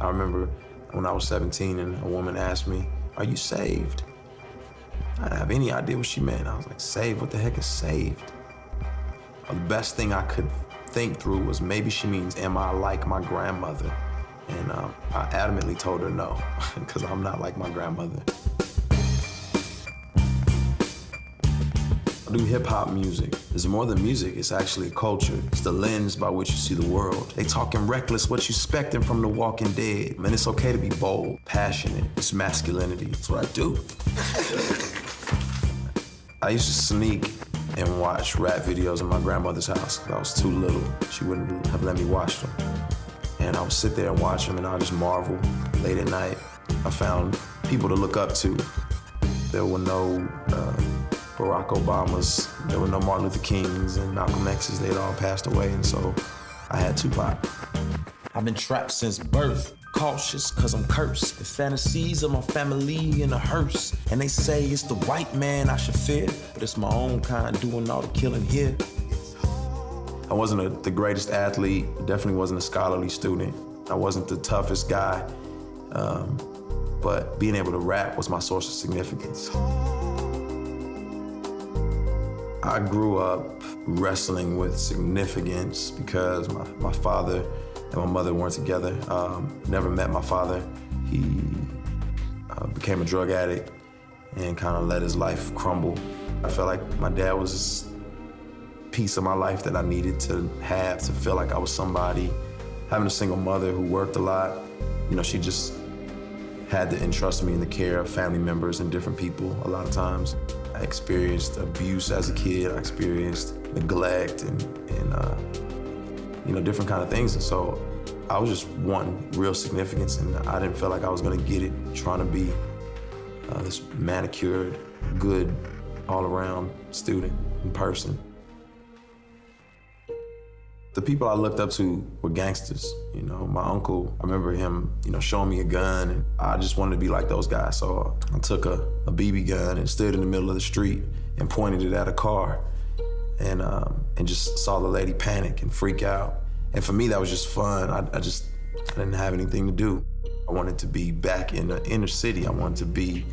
I remember when I was 17 and a woman asked me, "Are you saved?" I didn't have any idea what she meant. I was like, saved? What the heck is saved? The best thing I could think through was maybe she means, am I like my grandmother? And I adamantly told her no, because I'm not like my grandmother. I do hip-hop music. It's more than music, it's actually a culture. It's the lens by which you see the world. They talking reckless, what you expecting from the Walking Dead. Man, it's okay to be bold, passionate. It's masculinity. It's what I do. I used to sneak and watch rap videos in my grandmother's house because I was too little. She wouldn't have let me watch them. And I would sit there and watch them, and I would just marvel. Late at night, I found people to look up to. There were no Barack Obamas, there were no Martin Luther Kings and Malcolm X's. They'd all passed away, and so I had Tupac. I've been trapped since birth. Cautious, cause I'm cursed. The fantasies of my family in a hearse. And they say it's the white man I should fear, but it's my own kind doing all the killing here. I wasn't the greatest athlete, definitely wasn't a scholarly student. I wasn't the toughest guy, but being able to rap was my source of significance. I grew up wrestling with significance because my father and my mother weren't together. Never met my father. He became a drug addict and kind of let his life crumble. I felt like my dad was this piece of my life that I needed to have to feel like I was somebody. Having a single mother who worked a lot, you know, she just had to entrust me in the care of family members and different people a lot of times. I experienced abuse as a kid. I experienced neglect and you know, different kind of things. And so I was just wanting real significance, and I didn't feel like I was gonna get it trying to be this manicured, good, all-around student and person. The people I looked up to were gangsters. You know, my uncle, I remember him, you know, showing me a gun, and I just wanted to be like those guys. So I took a BB gun and stood in the middle of the street and pointed it at a car, and just saw the lady panic and freak out. And for me, that was just fun. I didn't have anything to do. I wanted to be back in the inner city. I wanted to be,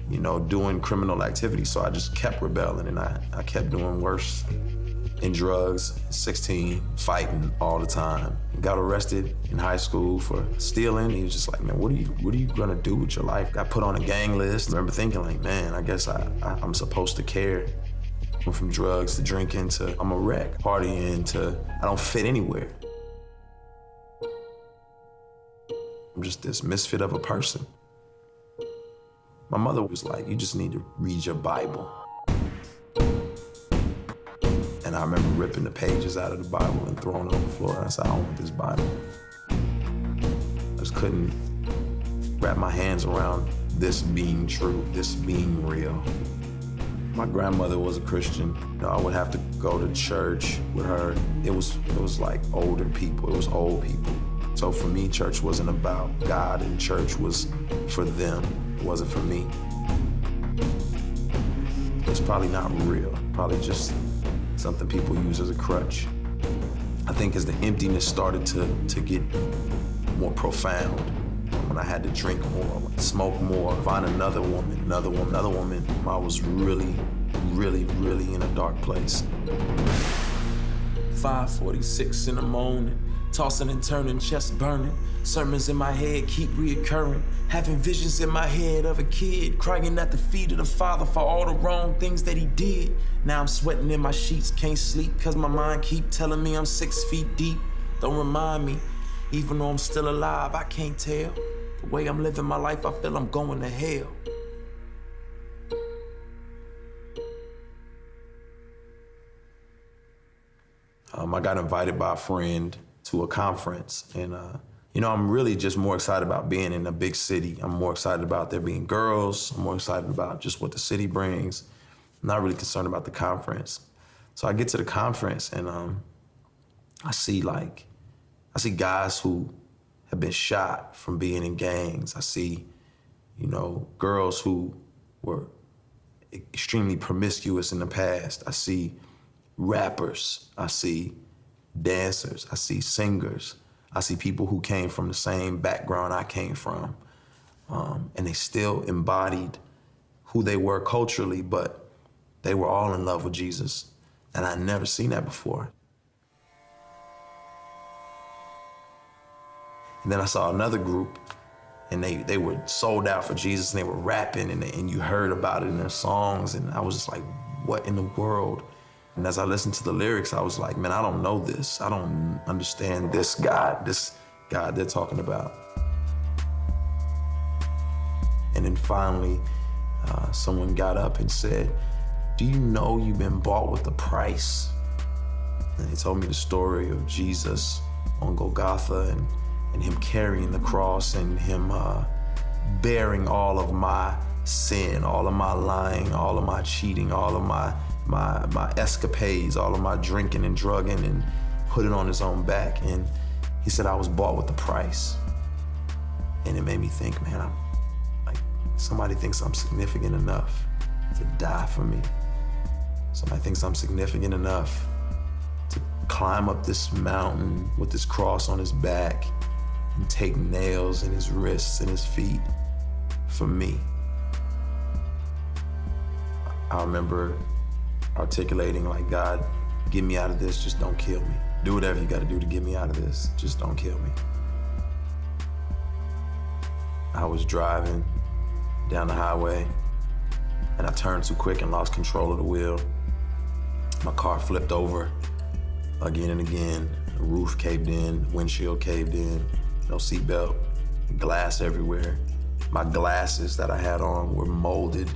you know, doing criminal activity. So I just kept rebelling, and I kept doing worse. In drugs, 16, fighting all the time. Got arrested in high school for stealing. He was just like, man, what are you gonna do with your life? Got put on a gang list. I remember thinking like, man, I guess I'm supposed to care. Went from drugs to drinking to I'm a wreck, partying to I don't fit anywhere. I'm just this misfit of a person. My mother was like, you just need to read your Bible. And I remember ripping the pages out of the Bible and throwing it on the floor, and I said, I don't want this Bible. I just couldn't wrap my hands around this being true, this being real. My grandmother was a Christian. You know, I would have to go to church with her. It was like older people, it was old people. So for me, church wasn't about God, and church was for them. It wasn't for me. It's probably not real, probably just something people use as a crutch. I think as the emptiness started to get more profound, when I had to drink more, smoke more, find another woman, I was really, really, really in a dark place. 5:46 in the morning, tossing and turning, chest burning. Sermons in my head keep reoccurring. Having visions in my head of a kid crying at the feet of the Father for all the wrong things that he did. Now I'm sweating in my sheets, can't sleep, cause my mind keep telling me I'm 6 feet deep. Don't remind me, even though I'm still alive, I can't tell. The way I'm living my life, I feel I'm going to hell. I got invited by a friend to a conference, and you know, I'm really just more excited about being in a big city. I'm more excited about there being girls. I'm more excited about just what the city brings. I'm not really concerned about the conference. So I get to the conference, and I see guys who have been shot from being in gangs. I see, you know, girls who were extremely promiscuous in the past. I see rappers. I see dancers. I see singers. I see people who came from the same background I came from, and they still embodied who they were culturally, but they were all in love with Jesus. And I'd never seen that before. And then I saw another group, and they were sold out for Jesus, and they were rapping, and you heard about it in their songs, and I was just like, what in the world? And as I listened to the lyrics, I was like, man, I don't know this. I don't understand this God they're talking about. And then finally, someone got up and said, do you know you've been bought with a price? And he told me the story of Jesus on Golgotha and him carrying the cross and him bearing all of my sin, all of my lying, all of my cheating, all of my escapades, all of my drinking and drugging, and put it on his own back. And he said, I was bought with a price. And it made me think, man, I'm like, somebody thinks I'm significant enough to die for me. Somebody thinks I'm significant enough to climb up this mountain with this cross on his back and take nails in his wrists and his feet for me. I remember articulating like, God, get me out of this, just don't kill me. Do whatever you gotta do to get me out of this, just don't kill me. I was driving down the highway and I turned too quick and lost control of the wheel. My car flipped over again and again. The roof caved in, windshield caved in, no seatbelt, glass everywhere. My glasses that I had on were molded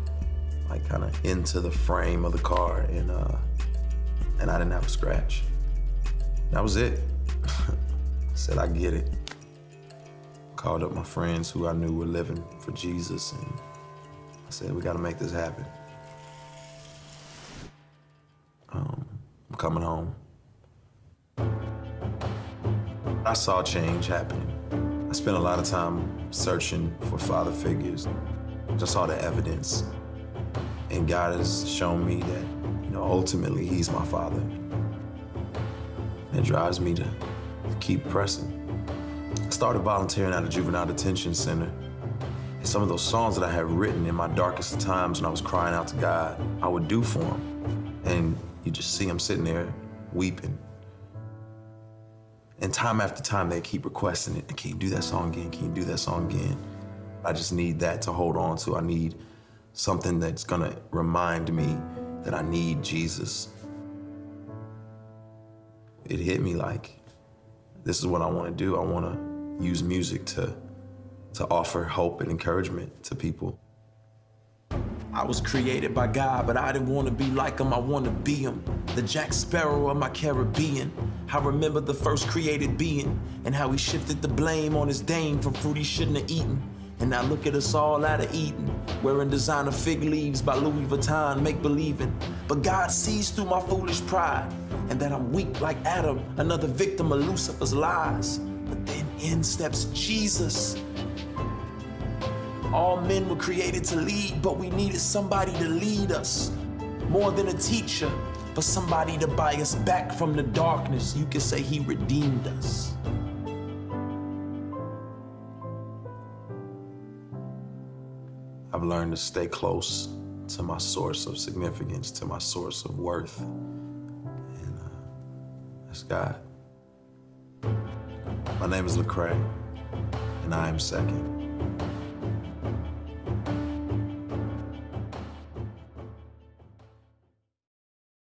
like kind of into the frame of the car, and I didn't have a scratch. That was it. I said, I get it. Called up my friends who I knew were living for Jesus, and I said, we gotta make this happen. I'm coming home. I saw change happening. I spent a lot of time searching for father figures. I saw the evidence. And God has shown me that, ultimately he's my father. It drives me to keep pressing. I started volunteering at a juvenile detention center. And some of those songs that I had written in my darkest times when I was crying out to God, I would do for him. And you just see him sitting there weeping. And time after time, they keep requesting it. Can you do that song again? Can you do that song again? I just need that to hold on to. I need something that's gonna remind me that I need Jesus. It hit me like, this is what I wanna do. I wanna use music to offer hope and encouragement to people. I was created by God, but I didn't want to be like him, I want to be him. The Jack Sparrow of my Caribbean. I remember the first created being and how he shifted the blame on his dame for fruit he shouldn't have eaten. And now look at us all out of Eden, wearing designer fig leaves by Louis Vuitton, make believing. But God sees through my foolish pride and that I'm weak like Adam, another victim of Lucifer's lies. But then in steps Jesus. All men were created to lead, but we needed somebody to lead us. More than a teacher, but somebody to buy us back from the darkness. You could say he redeemed us. I've learned to stay close to my source of significance, to my source of worth. And that's God. My name is Lecrae, and I am second.